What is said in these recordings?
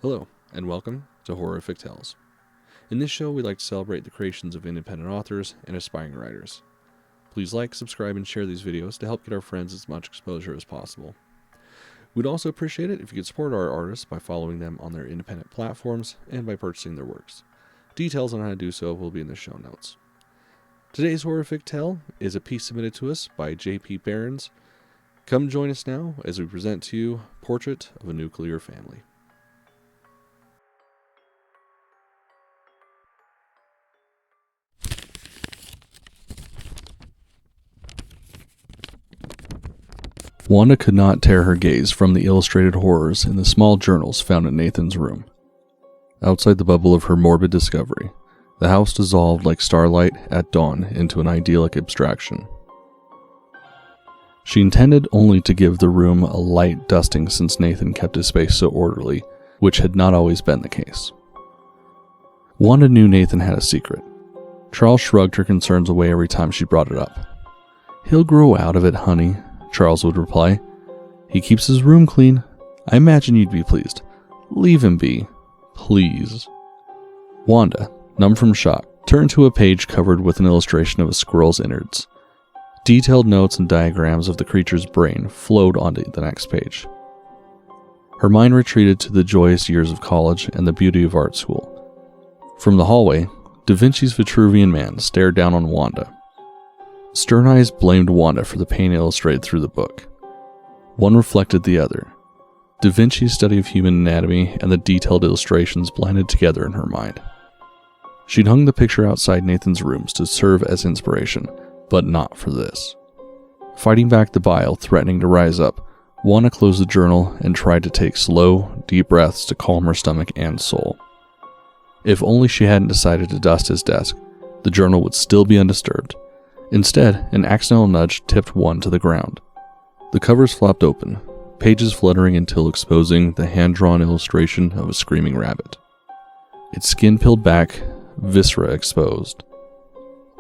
Hello, and welcome to HORRORific Tales. In this show, we like to celebrate the creations of independent authors and aspiring writers. Please like, subscribe, and share these videos to help get our friends as much exposure as possible. We'd also appreciate it if you could support our artists by following them on their independent platforms and by purchasing their works. Details on how to do so will be in the show notes. Today's HORRORific tale is a piece submitted to us by JP Behrens. Come join us now as we present to you Portrait of a Nuclear Family. Wanda could not tear her gaze from the illustrated horrors in the small journals found in Nathan's room. Outside the bubble of her morbid discovery, the house dissolved like starlight at dawn into an idyllic abstraction. She intended only to give the room a light dusting since Nathan kept his space so orderly, which had not always been the case. Wanda knew Nathan had a secret. Charles shrugged her concerns away every time she brought it up. "He'll grow out of it, honey," Charles would reply. "He keeps his room clean. I imagine you'd be pleased. Leave him be. Please." Wanda, numb from shock, turned to a page covered with an illustration of a squirrel's innards. Detailed notes and diagrams of the creature's brain flowed onto the next page. Her mind retreated to the joyous years of college and the beauty of art school. From the hallway, Da Vinci's Vitruvian Man stared down on Wanda. Stern eyes blamed Wanda for the pain illustrated through the book. One reflected the other. Da Vinci's study of human anatomy and the detailed illustrations blended together in her mind. She'd hung the picture outside Nathan's rooms to serve as inspiration, but not for this. Fighting back the bile threatening to rise up, Wanda closed the journal and tried to take slow, deep breaths to calm her stomach and soul. If only she hadn't decided to dust his desk, the journal would still be undisturbed. Instead, an accidental nudge tipped one to the ground. The covers flopped open, pages fluttering until exposing the hand-drawn illustration of a screaming rabbit. Its skin peeled back, viscera exposed.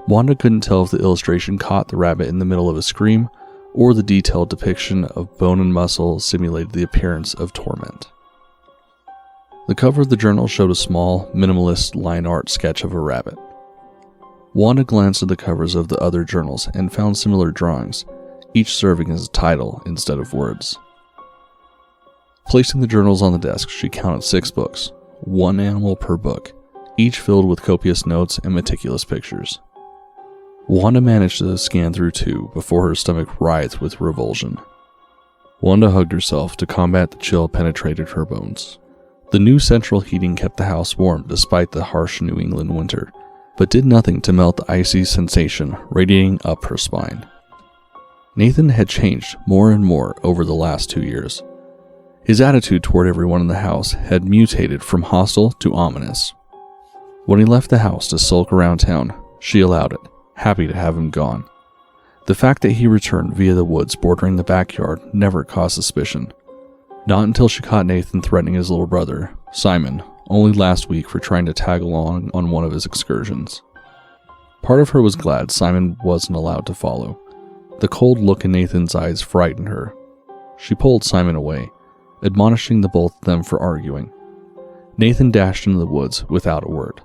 Wanda couldn't tell if the illustration caught the rabbit in the middle of a scream, or the detailed depiction of bone and muscle simulated the appearance of torment. The cover of the journal showed a small, minimalist line art sketch of a rabbit. Wanda glanced at the covers of the other journals and found similar drawings, each serving as a title instead of words. Placing the journals on the desk, she counted 6 books, 1 animal per book, each filled with copious notes and meticulous pictures. Wanda managed to scan through 2 before her stomach writhed with revulsion. Wanda hugged herself to combat the chill penetrated her bones. The new central heating kept the house warm despite the harsh New England winter, but did nothing to melt the icy sensation radiating up her spine. Nathan had changed more and more over the last 2 years. His attitude toward everyone in the house had mutated from hostile to ominous. When he left the house to sulk around town, she allowed it, happy to have him gone. The fact that he returned via the woods bordering the backyard never caused suspicion. Not until she caught Nathan threatening his little brother, Simon, only last week for trying to tag along on one of his excursions. Part of her was glad Simon wasn't allowed to follow. The cold look in Nathan's eyes frightened her. She pulled Simon away, admonishing the both of them for arguing. Nathan dashed into the woods without a word.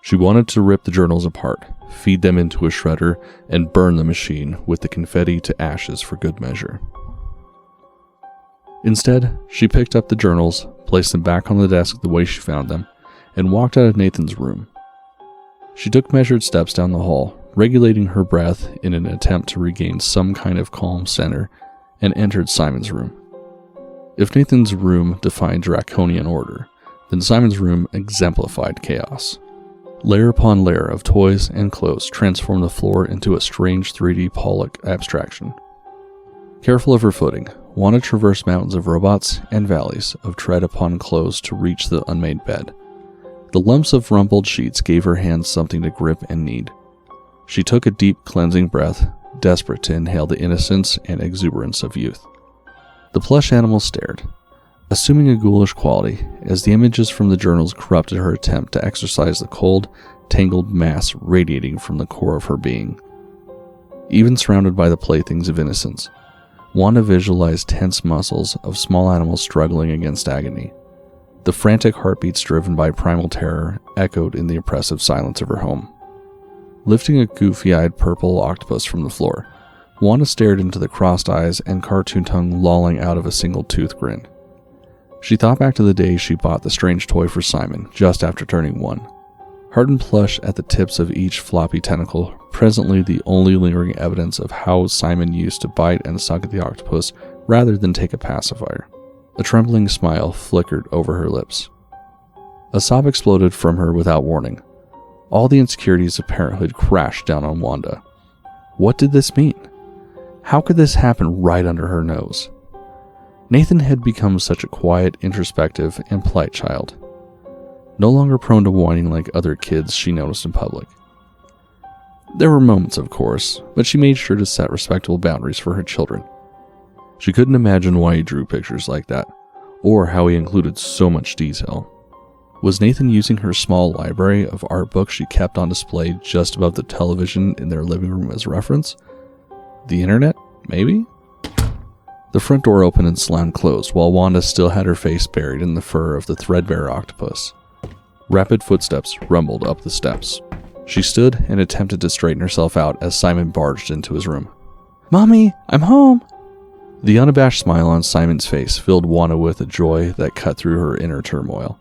She wanted to rip the journals apart, feed them into a shredder, and burn the machine with the confetti to ashes for good measure. Instead, she picked up the journals, placed them back on the desk the way she found them, and walked out of Nathan's room. She took measured steps down the hall, regulating her breath in an attempt to regain some kind of calm center, and entered Simon's room. If Nathan's room defined draconian order, then Simon's room exemplified chaos. Layer upon layer of toys and clothes transformed the floor into a strange 3D Pollock abstraction. Careful of her footing, Wanda traversed mountains of robots and valleys of tread upon clothes to reach the unmade bed. The lumps of rumpled sheets gave her hands something to grip and knead. She took a deep cleansing breath, desperate to inhale the innocence and exuberance of youth. The plush animal stared, assuming a ghoulish quality, as the images from the journals corrupted her attempt to exorcise the cold, tangled mass radiating from the core of her being. Even surrounded by the playthings of innocence, Wanda visualized tense muscles of small animals struggling against agony. The frantic heartbeats driven by primal terror echoed in the oppressive silence of her home. Lifting a goofy-eyed purple octopus from the floor, Wanda stared into the crossed eyes and cartoon tongue lolling out of a single tooth grin. She thought back to the day she bought the strange toy for Simon just after turning 1. Hardened plush at the tips of each floppy tentacle, presently the only lingering evidence of how Simon used to bite and suck at the octopus rather than take a pacifier. A trembling smile flickered over her lips. A sob exploded from her without warning. All the insecurities of parenthood crashed down on Wanda. What did this mean? How could this happen right under her nose? Nathan had become such a quiet, introspective, and polite child. No longer prone to whining like other kids she noticed in public. There were moments, of course, but she made sure to set respectable boundaries for her children. She couldn't imagine why he drew pictures like that, or how he included so much detail. Was Nathan using her small library of art books she kept on display just above the television in their living room as reference? The internet, maybe? The front door opened and slammed closed while Wanda still had her face buried in the fur of the threadbare octopus. Rapid footsteps rumbled up the steps. She stood and attempted to straighten herself out as Simon barged into his room. "Mommy, I'm home!" The unabashed smile on Simon's face filled Wanda with a joy that cut through her inner turmoil.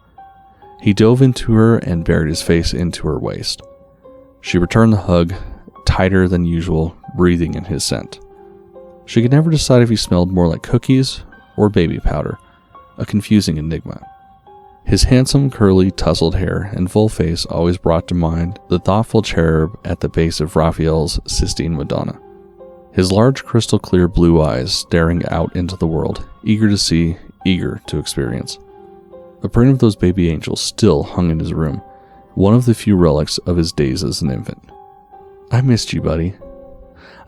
He dove into her and buried his face into her waist. She returned the hug, tighter than usual, breathing in his scent. She could never decide if he smelled more like cookies or baby powder, a confusing enigma. His handsome, curly, tousled hair and full face always brought to mind the thoughtful cherub at the base of Raphael's Sistine Madonna. His large, crystal-clear blue eyes staring out into the world, eager to see, eager to experience. A print of those baby angels still hung in his room, one of the few relics of his days as an infant. "I missed you, buddy."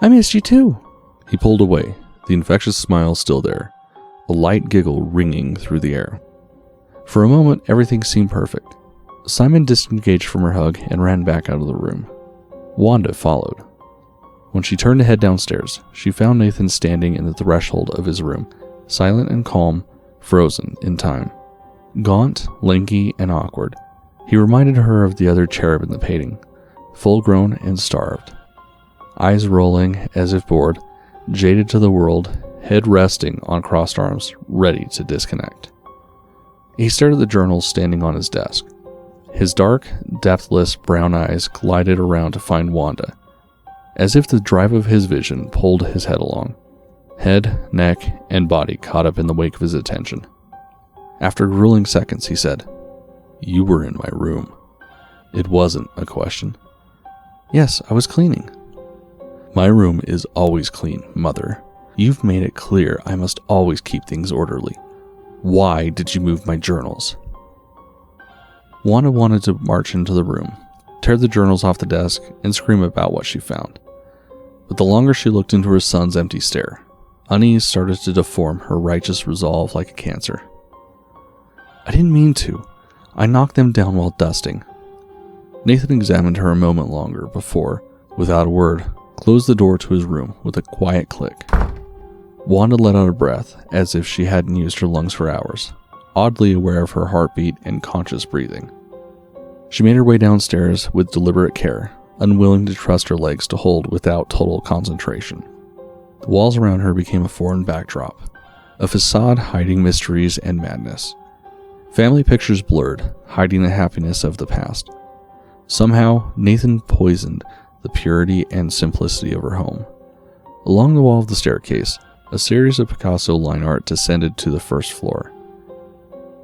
"I missed you too." He pulled away, the infectious smile still there, a light giggle ringing through the air. For a moment, everything seemed perfect. Simon disengaged from her hug and ran back out of the room. Wanda followed. When she turned to head downstairs, she found Nathan standing in the threshold of his room, silent and calm, frozen in time. Gaunt, lanky, and awkward, he reminded her of the other cherub in the painting, full-grown and starved. Eyes rolling, as if bored, jaded to the world, head resting on crossed arms, ready to disconnect. He stared at the journals standing on his desk. His dark, depthless brown eyes glided around to find Wanda, as if the drive of his vision pulled his head along. Head, neck, and body caught up in the wake of his attention. After grueling seconds, he said, "You were in my room." It wasn't a question. "Yes, I was cleaning." "My room is always clean, Mother. You've made it clear I must always keep things orderly. Why did you move my journals?" Wanda wanted to march into the room, tear the journals off the desk, and scream about what she found. But the longer she looked into her son's empty stare, unease started to deform her righteous resolve like a cancer. "I didn't mean to. I knocked them down while dusting." Nathan examined her a moment longer before, without a word, closed the door to his room with a quiet click. Wanda let out a breath as if she hadn't used her lungs for hours, oddly aware of her heartbeat and conscious breathing. She made her way downstairs with deliberate care, unwilling to trust her legs to hold without total concentration. The walls around her became a foreign backdrop, a facade hiding mysteries and madness. Family pictures blurred, hiding the happiness of the past. Somehow, Nathan poisoned the purity and simplicity of her home. Along the wall of the staircase, a series of Picasso line art descended to the first floor.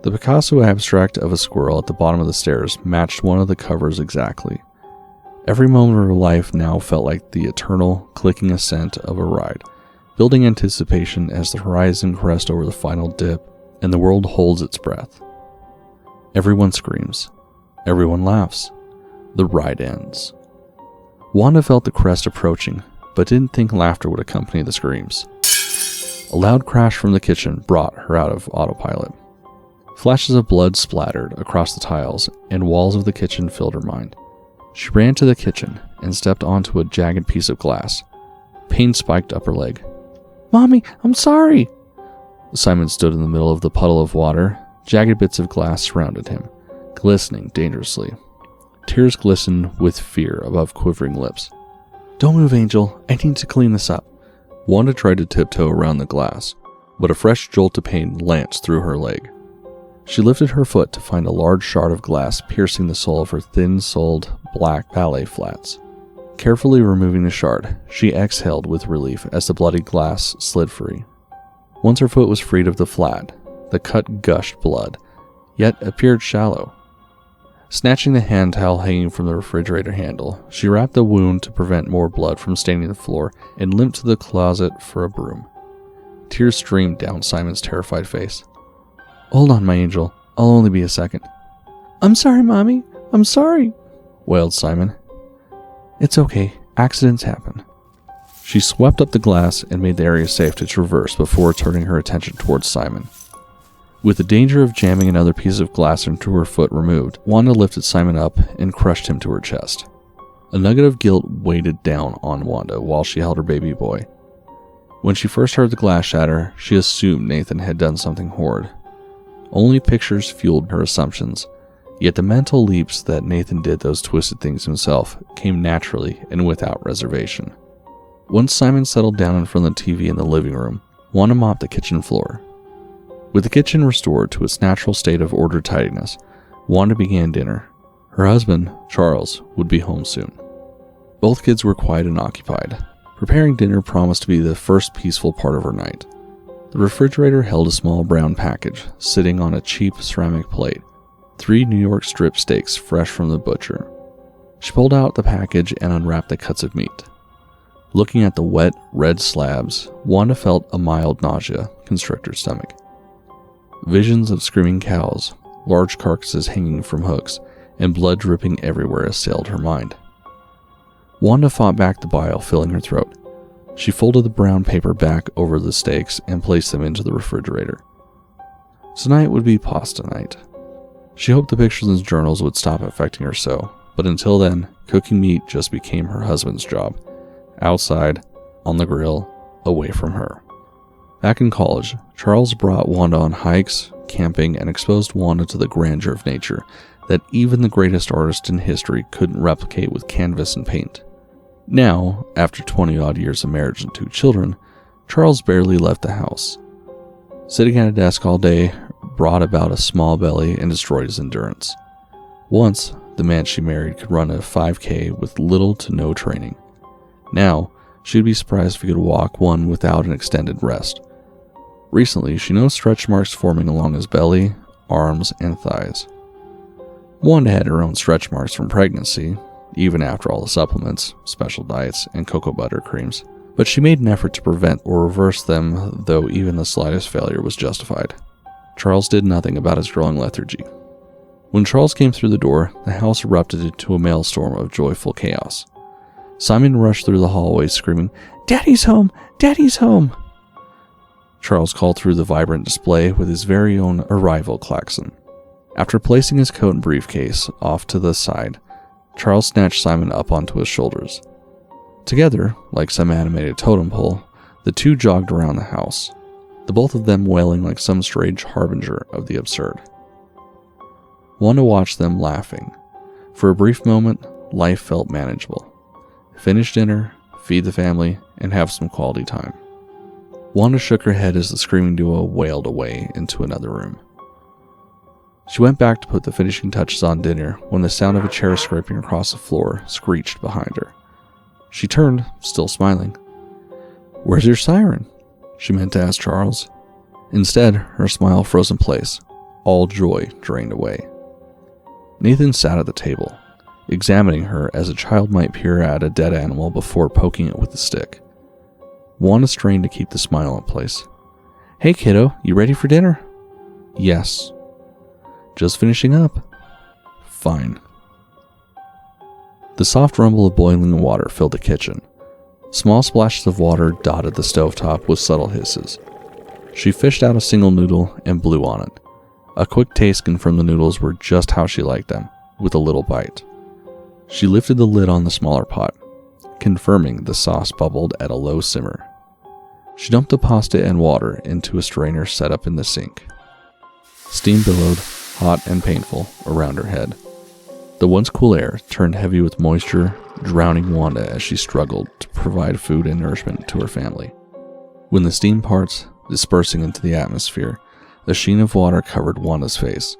The Picasso abstract of a squirrel at the bottom of the stairs matched one of the covers exactly. Every moment of her life now felt like the eternal, clicking ascent of a ride, building anticipation as the horizon crests over the final dip and the world holds its breath. Everyone screams. Everyone laughs. The ride ends. Wanda felt the crest approaching, but didn't think laughter would accompany the screams. A loud crash from the kitchen brought her out of autopilot. Flashes of blood splattered across the tiles, and walls of the kitchen filled her mind. She ran to the kitchen and stepped onto a jagged piece of glass. Pain spiked up her leg. "Mommy, I'm sorry!" Simon stood in the middle of the puddle of water, Jagged bits of glass surrounded him, glistening dangerously. Tears glistened with fear above quivering lips. "Don't move, Angel. I need to clean this up." Wanda tried to tiptoe around the glass, but a fresh jolt of pain lanced through her leg. She lifted her foot to find a large shard of glass piercing the sole of her thin-soled black ballet flats. Carefully removing the shard, she exhaled with relief as the bloody glass slid free. Once her foot was freed of the flat, the cut gushed blood, yet appeared shallow. Snatching the hand towel hanging from the refrigerator handle, she wrapped the wound to prevent more blood from staining the floor and limped to the closet for a broom. Tears streamed down Simon's terrified face. "Hold on, my angel. I'll only be a second." "I'm sorry, Mommy. I'm sorry," wailed Simon. "It's okay. Accidents happen." She swept up the glass and made the area safe to traverse before turning her attention towards Simon. With the danger of jamming another piece of glass into her foot removed, Wanda lifted Simon up and crushed him to her chest. A nugget of guilt weighed down on Wanda while she held her baby boy. When she first heard the glass shatter, she assumed Nathan had done something horrid. Only pictures fueled her assumptions, yet the mental leaps that Nathan did those twisted things himself came naturally and without reservation. Once Simon settled down in front of the TV in the living room, Wanda mopped the kitchen floor. With the kitchen restored to its natural state of ordered tidiness, Wanda began dinner. Her husband, Charles, would be home soon. Both kids were quiet and occupied. Preparing dinner promised to be the first peaceful part of her night. The refrigerator held a small brown package, sitting on a cheap ceramic plate. 3 New York strip steaks fresh from the butcher. She pulled out the package and unwrapped the cuts of meat. Looking at the wet, red slabs, Wanda felt a mild nausea constrict her stomach. Visions of screaming cows, large carcasses hanging from hooks, and blood dripping everywhere assailed her mind. Wanda fought back the bile filling her throat. She folded the brown paper back over the steaks and placed them into the refrigerator. Tonight would be pasta night. She hoped the pictures in the journals would stop affecting her so, but until then, cooking meat just became her husband's job. Outside, on the grill, away from her. Back in college, Charles brought Wanda on hikes, camping, and exposed Wanda to the grandeur of nature that even the greatest artist in history couldn't replicate with canvas and paint. Now, after 20-odd years of marriage and 2 children, Charles barely left the house. Sitting at a desk all day brought about a small belly and destroyed his endurance. Once, the man she married could run a 5K with little to no training. Now, she'd be surprised if he could walk one without an extended rest. Recently, she noticed stretch marks forming along his belly, arms, and thighs. Wanda had her own stretch marks from pregnancy, even after all the supplements, special diets, and cocoa butter creams, but she made an effort to prevent or reverse them, though even the slightest failure was justified. Charles did nothing about his growing lethargy. When Charles came through the door, the house erupted into a maelstrom of joyful chaos. Simon rushed through the hallway screaming, "Daddy's home! Daddy's home!" Charles called through the vibrant display with his very own arrival klaxon. After placing his coat and briefcase off to the side, Charles snatched Simon up onto his shoulders. Together, like some animated totem pole, the two jogged around the house, the both of them wailing like some strange harbinger of the absurd. Wanda watched them laughing. For a brief moment, life felt manageable. Finish dinner, feed the family, and have some quality time. Wanda shook her head as the screaming duo wailed away into another room. She went back to put the finishing touches on dinner when the sound of a chair scraping across the floor screeched behind her. She turned, still smiling. "Where's your siren?" she meant to ask Charles. Instead, her smile froze in place. All joy drained away. Nathan sat at the table, examining her as a child might peer at a dead animal before poking it with a stick. Wanda strained to keep the smile in place. "Hey kiddo, you ready for dinner?" "Yes." "Just finishing up." "Fine." The soft rumble of boiling water filled the kitchen. Small splashes of water dotted the stovetop with subtle hisses. She fished out a single noodle and blew on it. A quick taste confirmed the noodles were just how she liked them, with a little bite. She lifted the lid on the smaller pot, confirming the sauce bubbled at a low simmer. She dumped the pasta and water into a strainer set up in the sink. Steam billowed, hot and painful, around her head. The once cool air turned heavy with moisture, drowning Wanda as she struggled to provide food and nourishment to her family. When the steam parts, dispersing into the atmosphere, a sheen of water covered Wanda's face.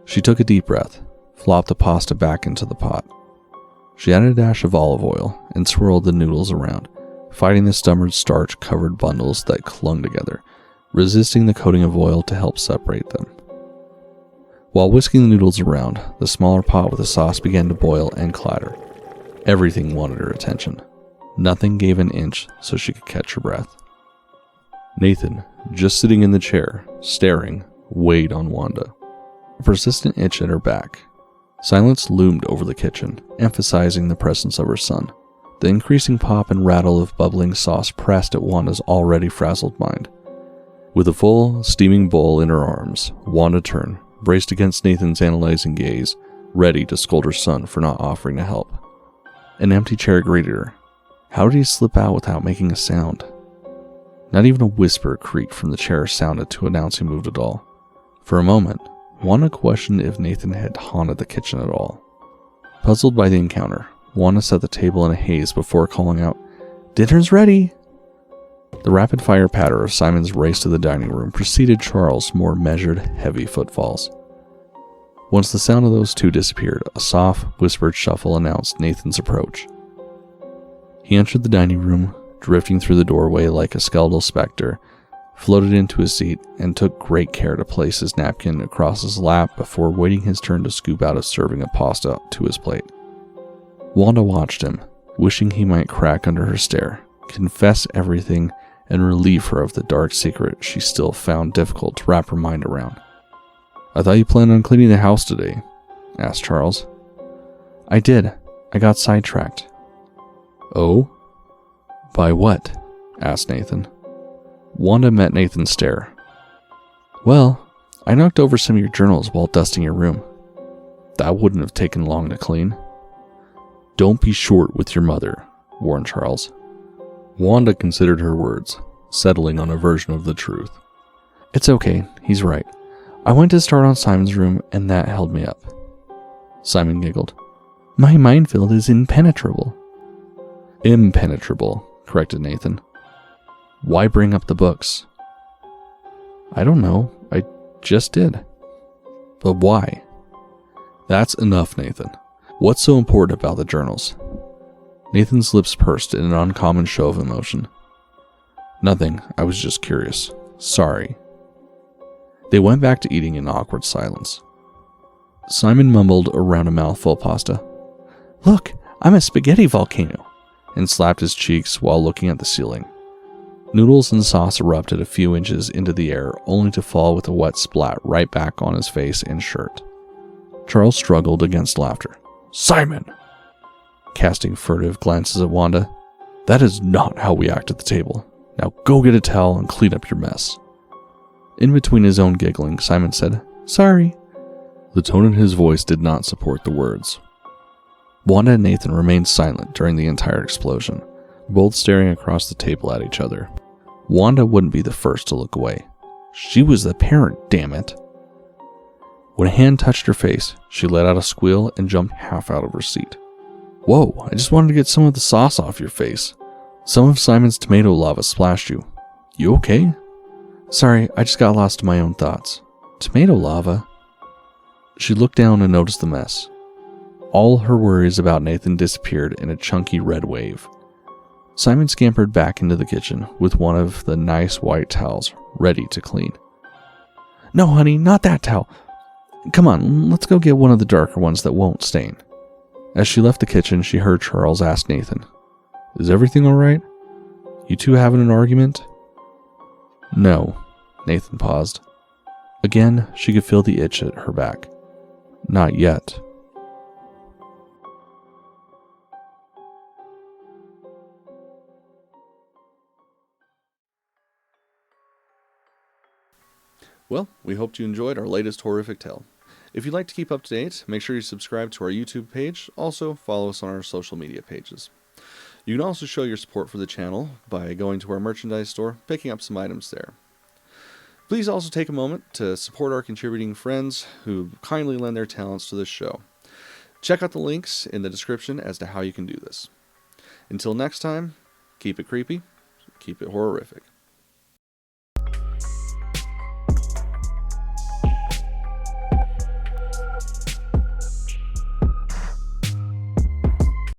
She took a deep breath, flopped the pasta back into the pot. She added a dash of olive oil and swirled the noodles around, fighting the stubborn starch-covered bundles that clung together, resisting the coating of oil to help separate them. While whisking the noodles around, the smaller pot with the sauce began to boil and clatter. Everything wanted her attention. Nothing gave an inch so she could catch her breath. Nathan, just sitting in the chair, staring, weighed on Wanda. A persistent itch at her back. Silence loomed over the kitchen, emphasizing the presence of her son. The increasing pop and rattle of bubbling sauce pressed at Wanda's already frazzled mind. With a full, steaming bowl in her arms, Wanda turned, braced against Nathan's analyzing gaze, ready to scold her son for not offering to help. An empty chair greeted her. How did he slip out without making a sound? Not even a whisper creaked from the chair sounded to announce he moved at all. For a moment, Wanda questioned if Nathan had haunted the kitchen at all. Puzzled by the encounter, Wanda set the table in a haze before calling out, "Dinner's ready!" The rapid-fire patter of Simon's race to the dining room preceded Charles' more measured, heavy footfalls. Once the sound of those two disappeared, a soft, whispered shuffle announced Nathan's approach. He entered the dining room, drifting through the doorway like a skeletal specter, floated into his seat, and took great care to place his napkin across his lap before waiting his turn to scoop out a serving of pasta to his plate. Wanda watched him, wishing he might crack under her stare, confess everything, and relieve her of the dark secret she still found difficult to wrap her mind around. "I thought you planned on cleaning the house today," asked Charles. "I did. I got sidetracked." "Oh? By what?" asked Nathan. Wanda met Nathan's stare. "Well, I knocked over some of your journals while dusting your room. That wouldn't have taken long to clean." "Don't be short with your mother," warned Charles. Wanda considered her words, settling on a version of the truth. "It's okay, he's right. I went to start on Simon's room and that held me up." Simon giggled. "My minefield is impenetrable." "Impenetrable," corrected Nathan. "Why bring up the books?" "I don't know. I just did." "But why?" "That's enough, Nathan. What's so important about the journals?" Nathan's lips pursed in an uncommon show of emotion. "Nothing. I was just curious. Sorry." They went back to eating in awkward silence. Simon mumbled around a mouthful of pasta. "Look, I'm a spaghetti volcano," and slapped his cheeks while looking at the ceiling. Noodles and sauce erupted a few inches into the air, only to fall with a wet splat right back on his face and shirt. Charles struggled against laughter. "Simon!" Casting furtive glances at Wanda. "That is not how we act at the table. Now go get a towel and clean up your mess." In between his own giggling, Simon said, "Sorry." The tone in his voice did not support the words. Wanda and Nathan remained silent during the entire explosion, both staring across the table at each other. Wanda wouldn't be the first to look away. She was the parent, damn it. When a hand touched her face, she let out a squeal and jumped half out of her seat. "Whoa, I just wanted to get some of the sauce off your face. Some of Simon's tomato lava splashed you. You okay?" "Sorry, I just got lost in my own thoughts." "Tomato lava?" She looked down and noticed the mess. All her worries about Nathan disappeared in a chunky red wave. Simon scampered back into the kitchen with one of the nice white towels ready to clean. "No, honey, not that towel. Come on, let's go get one of the darker ones that won't stain." As she left the kitchen, she heard Charles ask Nathan, "Is everything all right? You two having an argument?" "No." Nathan paused. Again, she could feel the itch at her back. "Not yet." Well, we hope you enjoyed our latest horrific tale. If you'd like to keep up to date, make sure you subscribe to our YouTube page. Also, follow us on our social media pages. You can also show your support for the channel by going to our merchandise store, picking up some items there. Please also take a moment to support our contributing friends who kindly lend their talents to this show. Check out the links in the description as to how you can do this. Until next time, keep it creepy, keep it horrific.